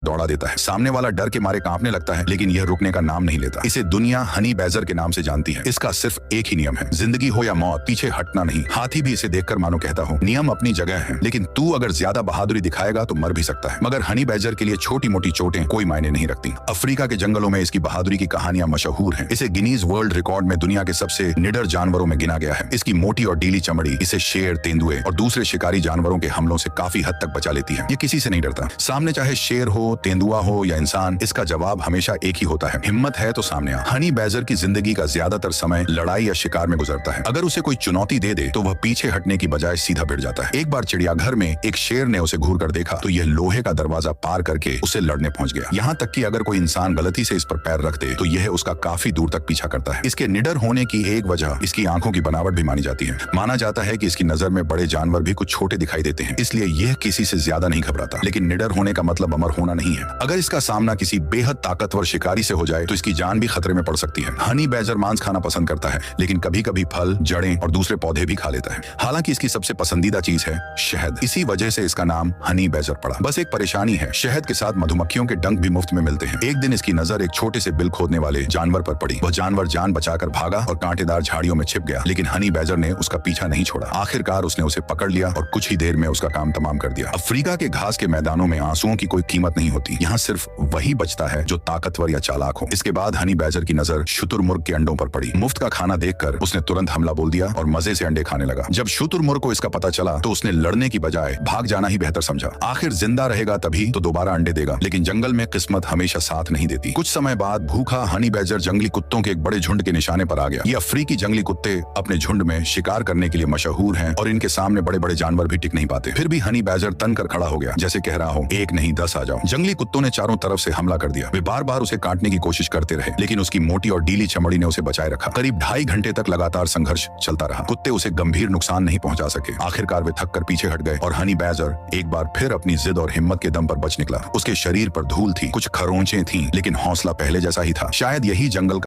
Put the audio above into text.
दौड़ा देता है। सामने वाला डर के मारे कांपने लगता है, लेकिन यह रुकने का नाम नहीं लेता। इसे दुनिया हनी बैजर के नाम से जानती है। इसका सिर्फ एक ही नियम है, जिंदगी हो या मौत, पीछे हटना नहीं। हाथी भी इसे देखकर मानो कहता हो, नियम अपनी जगह है, लेकिन तू अगर ज्यादा बहादुरी दिखाएगा तो मर भी सकता है। मगर हनी बैजर के लिए छोटी मोटी चोटें कोई मायने नहीं रखती। अफ्रीका के जंगलों में इसकी बहादुरी की कहानियां मशहूर हैं। इसे गिनीज वर्ल्ड रिकॉर्ड में दुनिया के सबसे निडर जानवरों में गिना गया है। इसकी मोटी और ढीली चमड़ी इसे शेर, तेंदुए और दूसरे शिकारी जानवरों के हमलों से काफी हद तक बचा लेती है। ये किसी से नहीं डरता। सामने चाहे शेर हो, तेंदुआ हो या इंसान, इसका जवाब हमेशा एक ही होता है, हिम्मत है तो सामने आ। हनी बैजर की जिंदगी का ज्यादातर समय लड़ाई या शिकार में गुजरता है। अगर उसे कोई चुनौती दे दे तो वह पीछे हटने की बजाय सीधा भिड़ जाता है। एक बार चिड़ियाघर में एक शेर ने उसे घूर कर देखा तो यह लोहे का दरवाजा पार करके उसे लड़ने पहुंच गया। यहाँ तक कि अगर कोई इंसान गलती से इस पर पैर रख दे तो यह उसका काफी दूर तक पीछा करता है। इसके निडर होने की एक वजह इसकी आंखों की बनावट भी मानी जाती है। माना जाता है कि इसकी नजर में बड़े जानवर भी कुछ छोटे दिखाई देते हैं, इसलिए यह किसी से ज्यादा नहीं घबराता। लेकिन निडर होने का मतलब अमर होना नहीं है। अगर इसका सामना किसी बेहद ताकतवर शिकारी से हो जाए तो इसकी जान भी खतरे में पड़ सकती है। हनी बैजर मांस खाना पसंद करता है, लेकिन कभी कभी फल, जड़ें और दूसरे पौधे भी खा लेता है। हालांकि इसकी सबसे पसंदीदा चीज है शहद। इसी वजह से इसका नाम हनी बैजर पड़ा। बस एक परेशानी है, शहद के साथ मधुमक्खियों के डंक भी मुफ्त में मिलते हैं। एक दिन इसकी नजर एक छोटे से बिल खोदने वाले जानवर पर पड़ी। वह जानवर जान बचाकर भागा और कांटेदार झाड़ियों में छिप गया, लेकिन हनी बैजर ने उसका पीछा नहीं छोड़ा। आखिरकार उसने उसे पकड़ लिया और कुछ ही देर में उसका काम तमाम कर दिया। अफ्रीका के घास के मैदानों में आंसुओं की कोई कीमत नहीं होती। यहाँ सिर्फ वही बचता है जो ताकतवर या चालाक हो। इसके बाद हनी बैजर की नजर शुतुरमुर्ग के अंडों पर पड़ी। मुफ्त का खाना देखकर उसने तुरंत हमला बोल दिया और मजे से अंडे खाने लगा। जब शुतुरमुर्ग को इसका पता चला तो उसने लड़ने की बजाय भाग जाना ही बेहतर समझा। आखिर जिंदा रहेगा तभी तो दोबारा अंडे देगा, लेकिन जंगल में किस्मत हमेशा साथ नहीं देती। कुछ समय बाद भूखा हनी बैजर जंगली कुत्तों के एक बड़े झुंड के निशाने पर आ गया। ये अफ्रीकी जंगली कुत्ते अपने झुंड में शिकार करने के लिए मशहूर हैं और इनके सामने बड़े बड़े जानवर भी टिक नहीं पाते। फिर भी हनी बैजर तन कर खड़ा हो गया, जैसे कह रहा हो, एक नहीं 10 आ जाओ। जंगली कुत्तों ने चारों तरफ से हमला कर दिया। वे बार बार उसे काटने की कोशिश करते रहे, लेकिन उसकी मोटी और ढीली चमड़ी ने उसे बचाए रखा। करीब 2.5 घंटे तक लगातार संघर्ष चलता रहा। कुत्ते उसे गंभीर नुकसान नहीं पहुंचा सके। आखिरकार वे थक कर पीछे हट गए और हनी बैजर एक बार फिर अपनी जिद और हिम्मत के दम पर बच निकला। उसके शरीर पर धूल थी, कुछ खरोंचें थीं, लेकिन हौसला पहले जैसा ही था। शायद यही जंगल